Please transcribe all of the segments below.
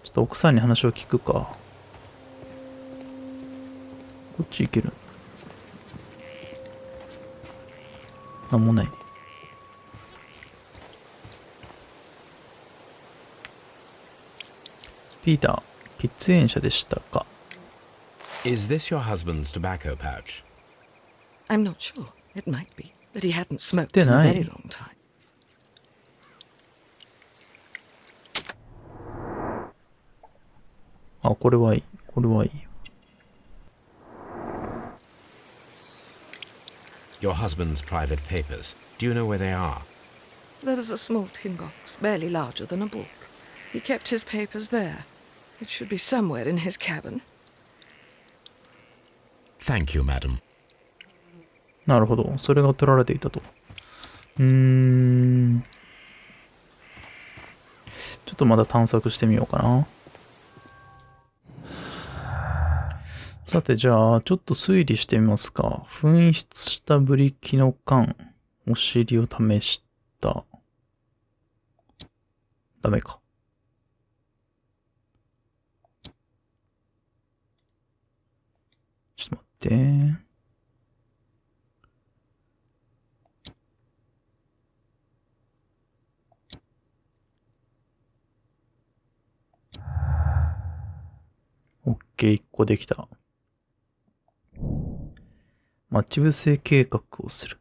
ちょっと奥さんに話を聞くか。こっち行ける？なんもないね。ピーター、喫煙者でしたか？ Is this your husband's tobacco pouch? I'm not sure. It might be, but he hadn't smoked in a very long time. あ、これはいい。これはいい。Your husband's private papers. Do you know where they are? There was a small tin box, barely larger than a book. He kept his papers there. It should be somewhere in his cabin. Thank you, madam. なるほど。それが取られていたと。ちょっとまだ探索してみようかな。さて、じゃあ、ちょっと推理してみますか。紛失したブリキの缶、お尻を試した。ダメか。ちょっと待って。オッケー、1個できた。待ち伏せ計画をする。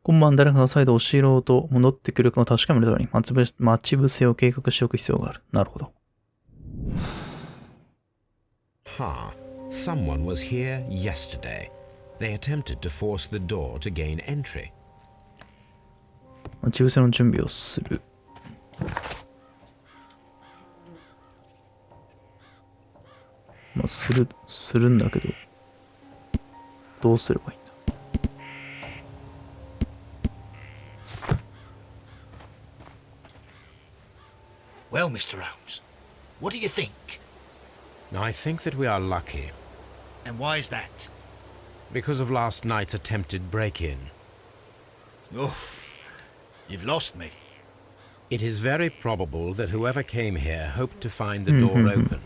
今晩誰かが再度押し入ろうと戻ってくるかを確かめるために待ち伏せを計画しておく必要がある。なるほど。Someone was here yesterday. They attempted to force the door to gain entry. 待ち伏せの準備をする。まあ、するんだけど、どうすればいいんだ。Well, Mr. Holmes, what do you think? I think that we are lucky. And why is that? Because of last night's attempted break-in. Oof, you've lost me. It is very probable that whoever came here hoped to find the door open.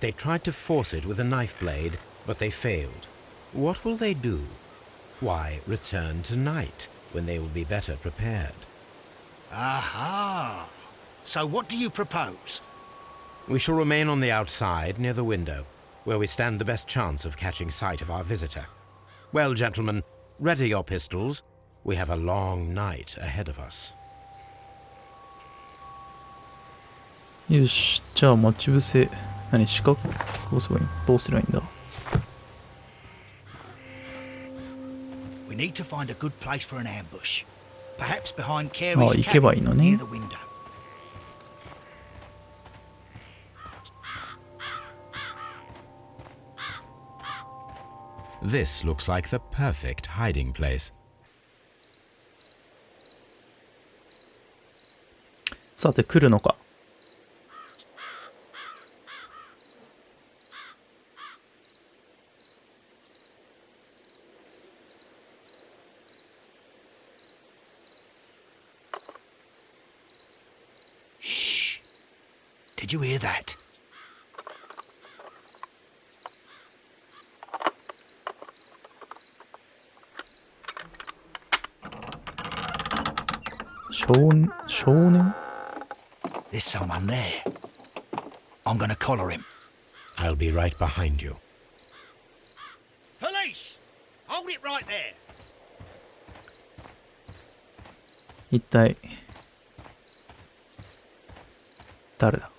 They tried to force it with a knife blade, but they failed. What will they do? Why, return tonight, when they will be better prepared. Aha! So what do you propose? We shall remain on the outside, near the window, where we stand the best chance of catching sight of our visitor. Well, gentlemen, ready your pistols. We have a long night ahead of us. よし、じゃあ待ち伏せ。何、四角どうすればいい？どうすればいいんだ？ We need to find a good place for an ambush. Perhaps behind Carey's 行けばいい cabin のね。 near the window. This looks like the perfect hiding place. さて、来るのか。Shh. Did you hear that?少年 There's someone there. I'm gonna collar him. I'll be right behind you. Police! Hold it right there. 一体誰だ？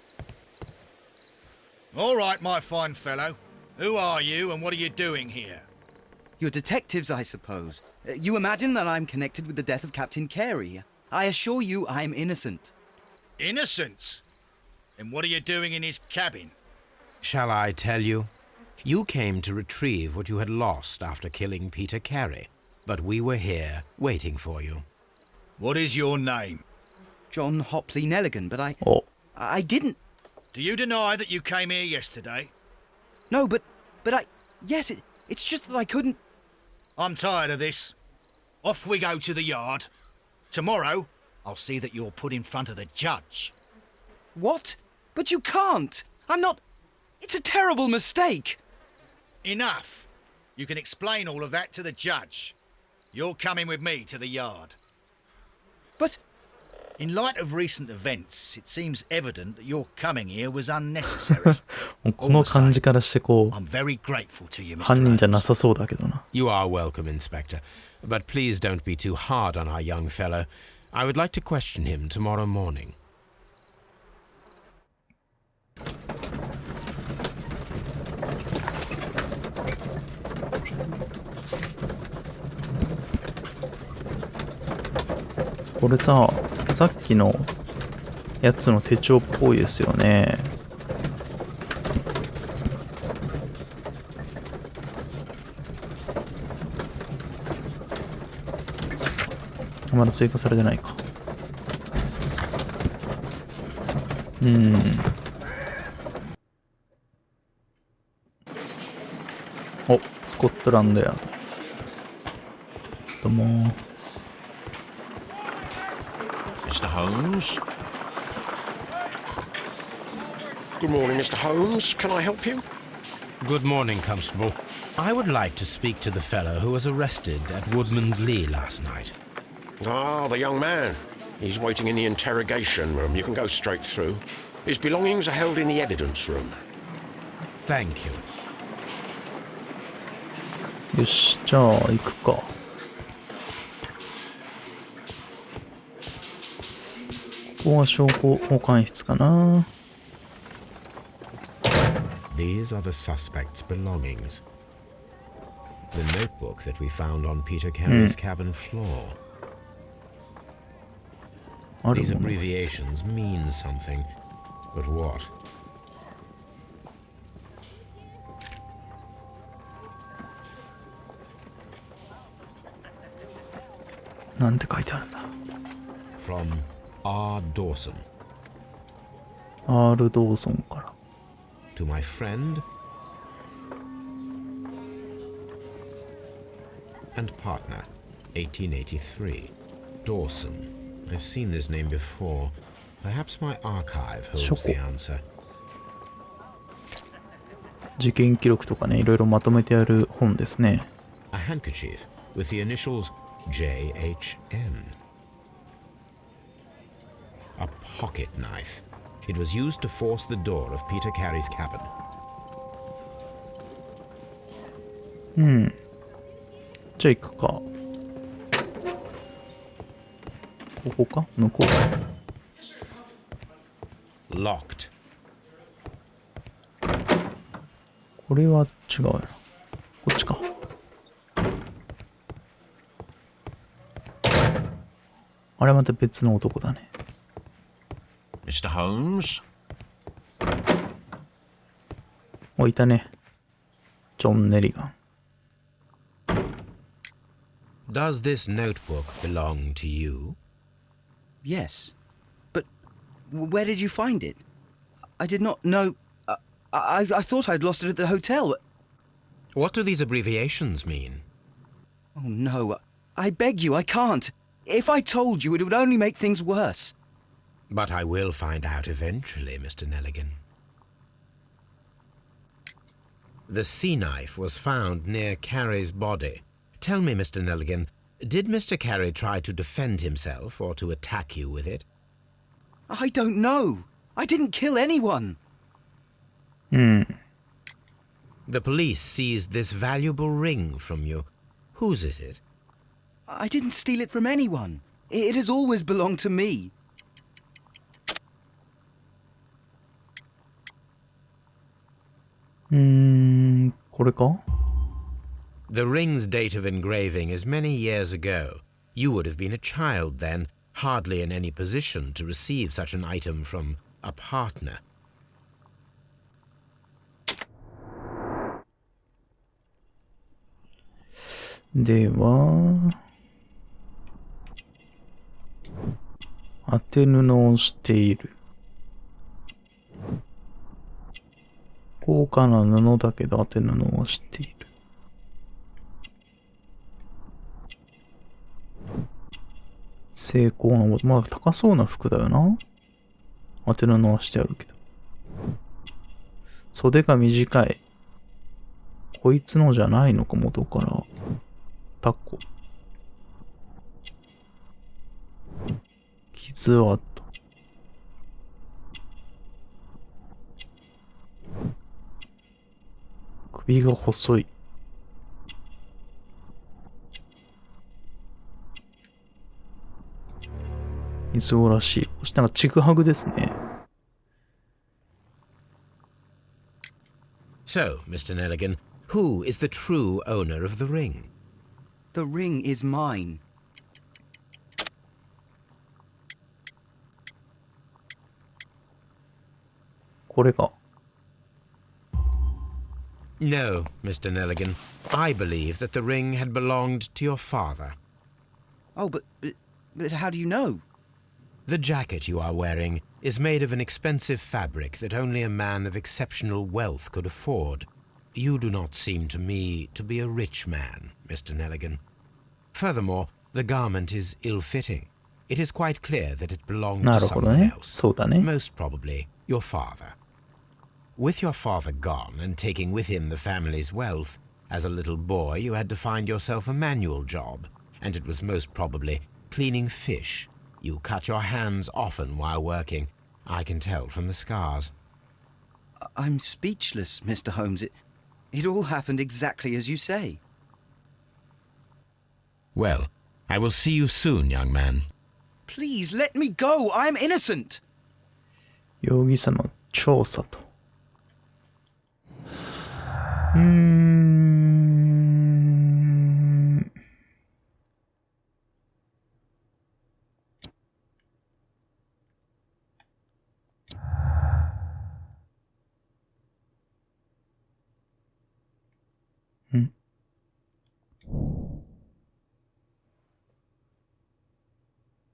All right, my fine fellow. Who are you and what are you doing here? You're detectives, I suppose. You imagine that I'm connected with the death of Captain Carey. I assure you I'm innocent. Innocent? And what are you doing in his cabin? Shall I tell you? You came to retrieve what you had lost after killing Peter Carey, but we were here waiting for you. What is your name? John Hopley Nelligan, but Oh. I didn't... Do you deny that you came here yesterday? No, but I... Yes, it's just that I couldn't... I'm tired of this. Off we go to the yard. Tomorrow, I'll see that you're put in front of the judge. What? But you can't! I'm not... It's a terrible mistake! Enough! You can explain all of that to the judge. You're coming with me to the yard. But... In light of recent events, it seems evident that your coming here was unnecessary. この感じからしてこう、 I'm very grateful to you, Mr. 犯人じゃな Holmes. さそうだけどな。You are welcome, Inspector. But please don't be too hard on our young fellow. I would like to question him tomorrow morning. これさ、さっきのやつの手帳っぽいですよね。まだ追加されてないか。お、スコットランドや。どうも。Mr. Holmes? Good morning, Mr. Holmes. Can I help you? Good morning, Constable. I would like to speak to the fellow who was arrested at Woodman's Lee last night. Ah, the young man. He's waiting in the interrogation room. You can go straight through. His belongings are held in the evidence room. Thank you. よし、じゃあ行くか。ここは証拠保管室かな。These are the suspect's belongings. The notebook that we found on Peter Carey's cabin floor. ある These もの。 abbreviations mean something, but what? なんて書いてあるんだ。 From R. Dawson. R. ドーソンから。To my friend and partner, 1883. Dawson. I've seen this name before. Perhaps my archive holds the answer. 事件記録とかね、いろいろまとめてある本ですね。A handkerchief with the initials JHN. A pocket knife. It was used to force the door of Peter Carey's cabin. じゃあ行くか。ここか向こう。 Locked. これは違うよな。こっちか。あれまた別の男だね。Mr. Holmes? お、いたね。ジョン・ネリガン。Does this notebook belong to you? Yes. But where did you find it? I did not know... I thought I'd lost it at the hotel. What do these abbreviations mean? Oh, no. I beg you, I can't. If I told you, it would only make things worse. But I will find out eventually, Mr. Nelligan. The sea knife was found near Carey's body. Tell me, Mr. Nelligan, did Mr. Carey try to defend himself or to attack you with it? I don't know. I didn't kill anyone. The police seized this valuable ring from you. Whose is it? I didn't steal it from anyone. It has always belonged to me. Hmm, これか? The ring's date of engraving is many years ago. You would have been a child then, hardly in any position to receive such an item from a partner. では、当て布をしている。高価な布だけど当て布をしている。精巧な、まあ高そうな服だよな。当て布はしてあるけど。袖が短い。こいつのじゃないのか、元から。タコ。傷跡。首が細い。みずぼらしい。そしてなんかちぐはぐですね。So, Mr. Nelligan, who is the true owner of the ring? The ring is mine. これが。No, Mr. Nelligan. I believe that the ring had belonged to your father. Oh, but how do you know? The jacket you are wearing is made of an expensive fabric that only a man of exceptional wealth could afford. You do not seem to me to be a rich man, Mr. Nelligan. Furthermore, the garment is ill-fitting. It is quite clear that it belonged to someone else. そうだね。Most probably your father. With your father gone and taking with him the family's wealth, as a little boy you had to find yourself a manual job, and it was most probably cleaning fish. You cut your hands often while working. I can tell from the scars. I'm speechless, Mr. Holmes. It all happened exactly as you say. Well, I will see you soon, young man. Please let me go. I'm innocent. 容疑者の調査と。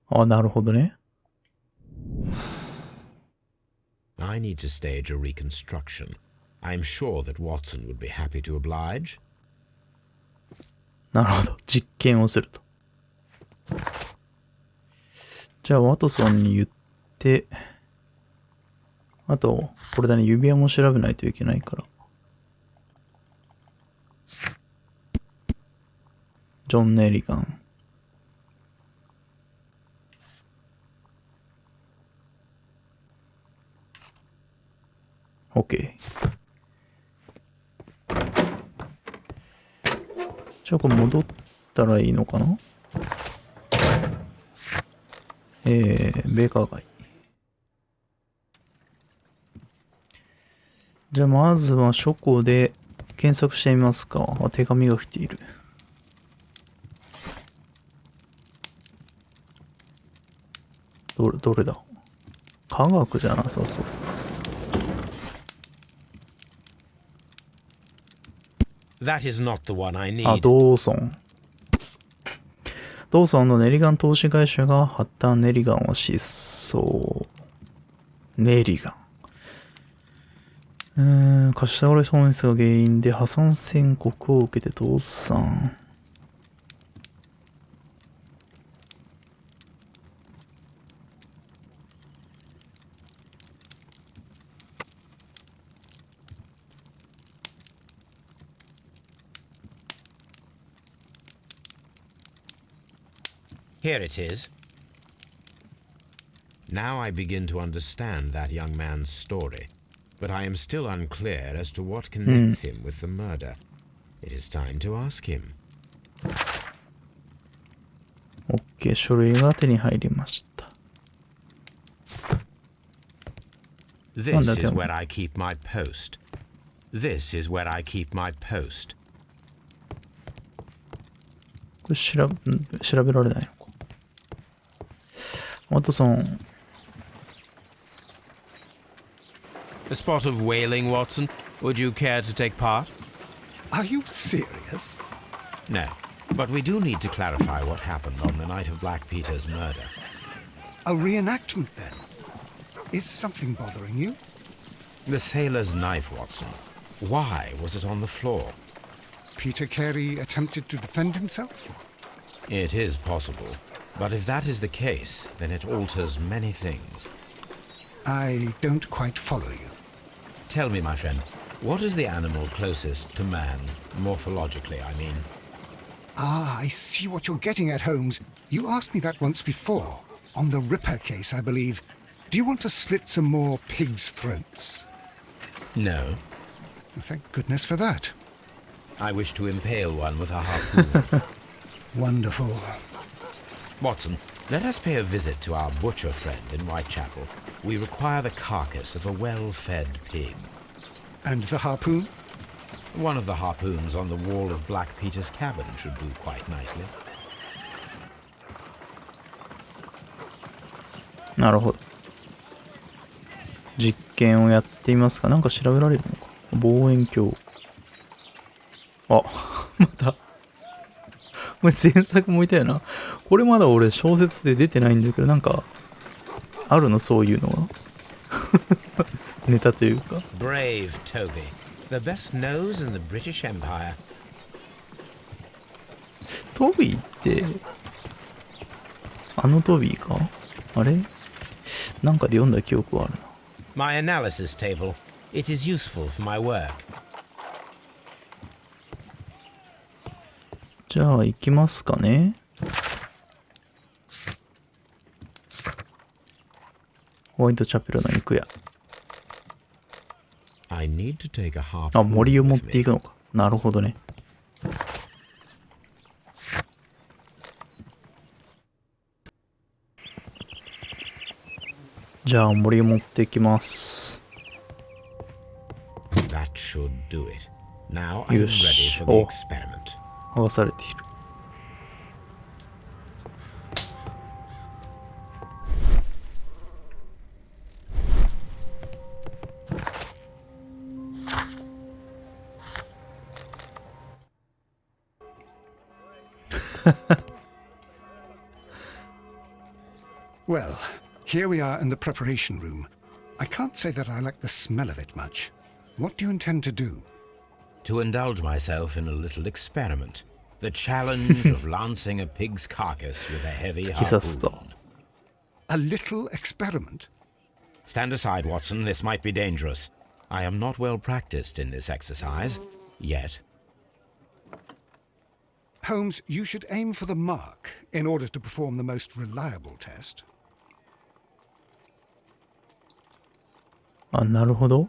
あ、なるほどね。I need to stage a reconstruction. I'm sure that Watson would be happy to oblige. なるほど。実験をすると。じゃあ、ワトソンに言って、あと、これだね、指輪も調べないといけないから。ジョン・ネリガン。OK。じゃあこれ戻ったらいいのかな？ベーカー街。じゃあまずは書庫で検索してみますか。あ、手紙が来ている。どれだ？科学じゃなさそう。That is not the one I need. あ、ドーソン。ドーソンのネリガン投資会社が発端、ネリガンは失踪。ネリガン。貸し倒れ損失が原因で破産宣告を受けて倒産。Here it is. Now I begin to understand that young man's story, but I am still unclear as to what connects him with the murder. It is time to ask him. OK、書類が手に入りました。This is where I keep my post. This is where I keep my post. これ調べられないのか。ワトソン。A spot of whaling, Watson. Would you care to take part? Are you serious? No, but we do need to clarify what happened on the night of Black Peter's murder. A reenactment, then? Is something bothering you? The sailor's knife, Watson. Why was it on the floor? Peter Carey attempted to defend himself? It is possible. But if that is the case, then it alters many things. I don't quite follow you. Tell me, my friend, what is the animal closest to man, morphologically, I mean? Ah, I see what you're getting at, Holmes. You asked me that once before. On the Ripper case, I believe. Do you want to slit some more pigs' throats? No. Thank goodness for that. I wish to impale one with a harpoon. Wonderful. Watson, let us pay a visit to our butcher friend in Whitechapel. We require the carcass of a well-fed pig. And the harpoon? One of the harpoons on the wall of Black Peter's cabin should do quite nicely. なるほど。実験をやってみますか。なんか調べられるのか。望遠鏡。あ、また。これ前作もいたよな。これまだ俺小説で出てないんだけど、なんか、あるのそういうのは。ネタというか。Brave Toby, the best nose in the British Empire. トビーって、あのトビーかあれなんかで読んだ記憶はあるな。My analysis table. It is useful for my work. じゃあ行きますかね。ホワイトチャペルの行くや。I need to take a harpoon あ、森を持っ with ていくのか。なるほどね。じゃあ森を持っていきます。me. That should do it. Now I'm よ ready し。 for the お、 experiment. 剥がされている。Well, here we are in the preparation room. I can't say that I like the smell of it much. What do you intend to do? To indulge myself in a little experiment. The challenge of lancing a pig's carcass with a heavy 突き刺すと。 harpoon. A little experiment? Stand aside, Watson. This might be dangerous. I am not well practiced in this exercise. Yet. Holmes, you should aim for the mark in order to perform the most reliable test. あ、なるほど。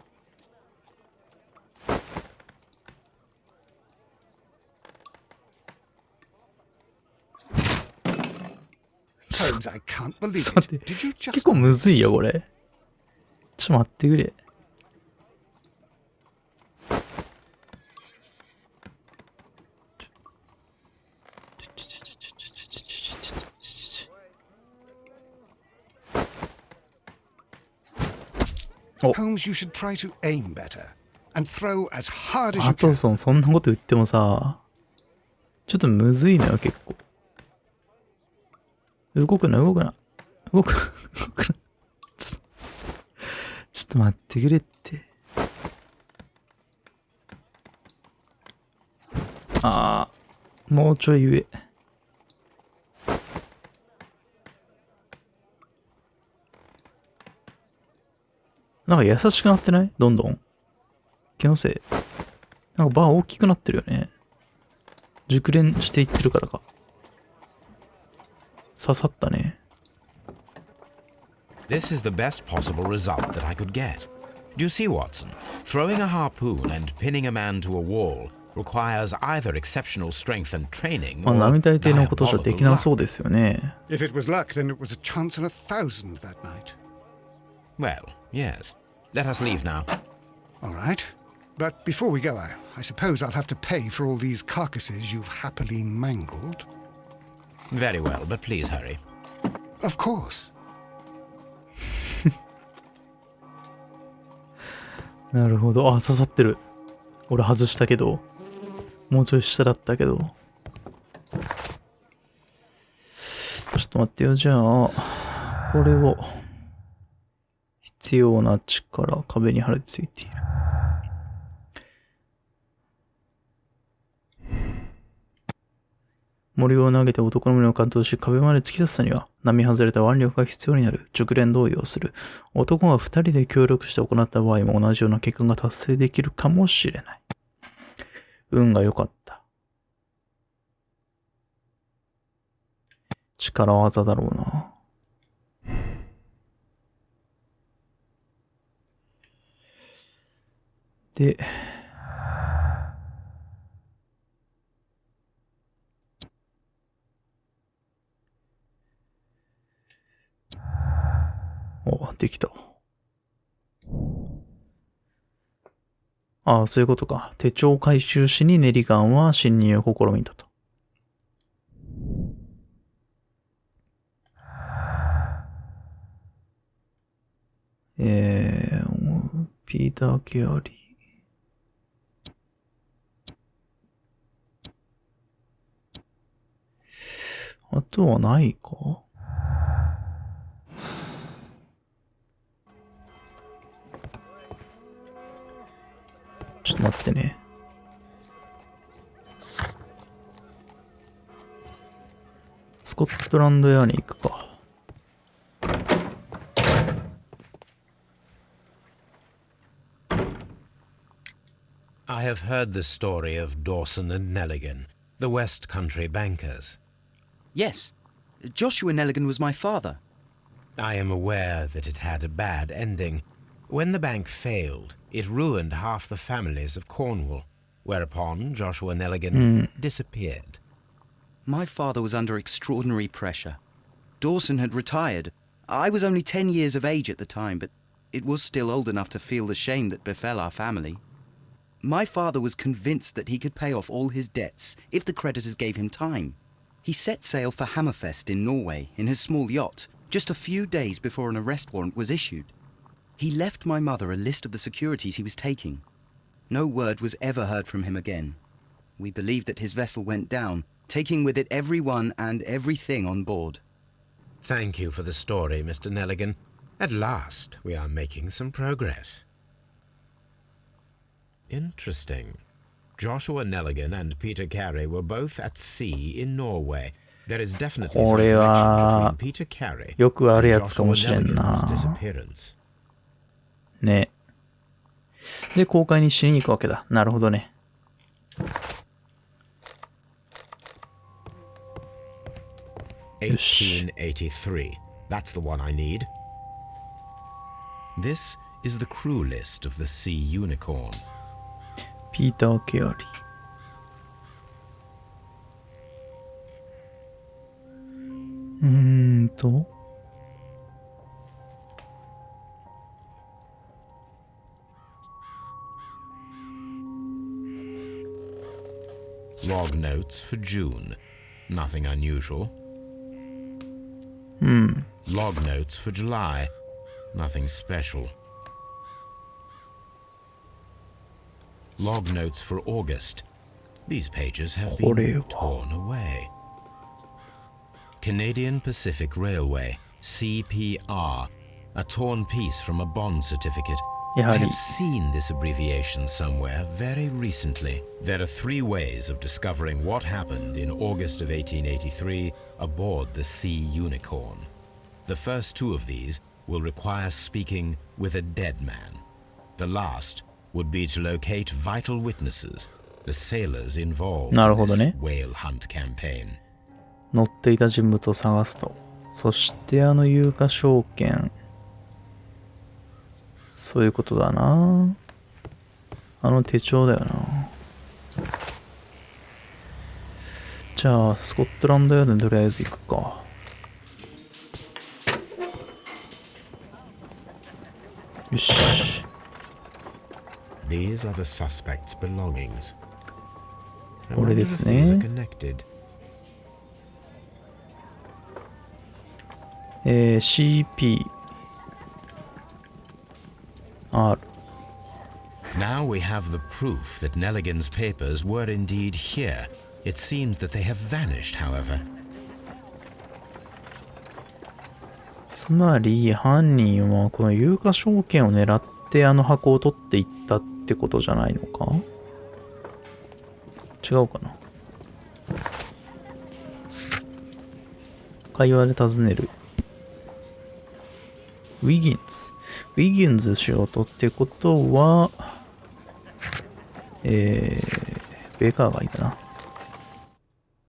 Holmes, I can't believe ちょっと it. 待って Did you 結 just... 構むずいよ、これ。ちょっと待ってくれ。Holmes, you should try to aim better and throw as hard as ア you ト can. ソン、そんなこと言ってもさ、ちょっとむずいのよ、結構。動くな、動くな。動くな、動くな。ちょっと待ってくれって。ああ、もうちょい上。なんか優しくなってない？どんどん。気のせい。なんかバー大きくなってるよね。熟練していってるからか。刺さったね。This is the best possible result that I could get. Do you see, Watson? Throwing a harpoon and pinning a man to a wall requires either exceptional strength and training まあ、 or 並大抵のことじゃでき diabolical な luck. そうですよね。If it was luck, then it was a chance in 1,000 that night. Well, yes. Let us leave now. All right. But before we go, I suppose I'll have to pay for all these carcasses you've happily mangled. Very well, but please hurry. Of course. なるほど。あ、刺さってる。俺外したけど。もうちょい下だったけど。ちょっと待ってよ。じゃあ、これを、必要な力、壁に貼り付いている。森を投げて男の胸を貫通し壁まで突き出すには、並外れた腕力が必要になる。熟練同意をする。男が二人で協力して行った場合も同じような結果が達成できるかもしれない。運が良かった。力技だろうな。で、お、できた。ああ、そういうことか。手帳を回収しにネリガンは侵入を試みたと。ピーター・ケアリー。あとはないか？ちょっと待ってね。スコットランドヤーに行くか。I have heard the story of Dawson and Nelligan, the West Country bankers. Yes, Joshua Nelligan was my father. I am aware that it had a bad ending. When the bank failed, it ruined half the families of Cornwall, whereupon Joshua Nelligan disappeared. My father was under extraordinary pressure. Dawson had retired. I was only 10 years of age at the time, but it was still old enough to feel the shame that befell our family. My father was convinced that he could pay off all his debts if the creditors gave him time. He set sail for Hammerfest in Norway in his small yacht just a few days before an arrest warrant was issued. He left my mother a list of the securities he was taking. No word was ever heard from him again. We believe that his vessel went down, taking with it everyone and everything on board. Thank you for the story, Mr. Nelligan. At last, we are making some progress. Interesting. Joshua Nelligan and Peter Carey were both at sea in Norway. There is definitely some connection between Peter Carey and Joshua Nelligan's disappearance. ね。で、公開にしに行くわけだ。なるほどね。1883. That's the one I need. This is the crew list of the Sea Unicorn. ピーター・ケアリー。Log notes for June. Nothing unusual. Log notes for July. Nothing special. Log notes for August. These pages have been torn away. Canadian Pacific Railway, CPR. A torn piece from a bond certificate. I have seen this abbreviation somewhere very recently. There are 3 ways of discovering what happened in August of 1883 aboard the Sea Unicorn. The first 2 of these will require speaking with a dead man. The last would be to locate vital witnesses, the sailors involved in this whale hunt campaign. 乗っていた人物を探すと。そして有価証券。そういうことだな。手帳だよな。じゃあ、スコットランドヤードにとりあえず行くか。よし。These are the suspect's belongings. これですね。CP R. Now we have the proof that Nelligan's papers were indeed here. It seems that they have vanished, however. つまり犯人はこの有価証券を狙って箱を取っていったってことじゃないのか？違うかな？会話で尋ねる。ウィギンズ。ウィギンズ仕事ってことは、ベカーがいいかな。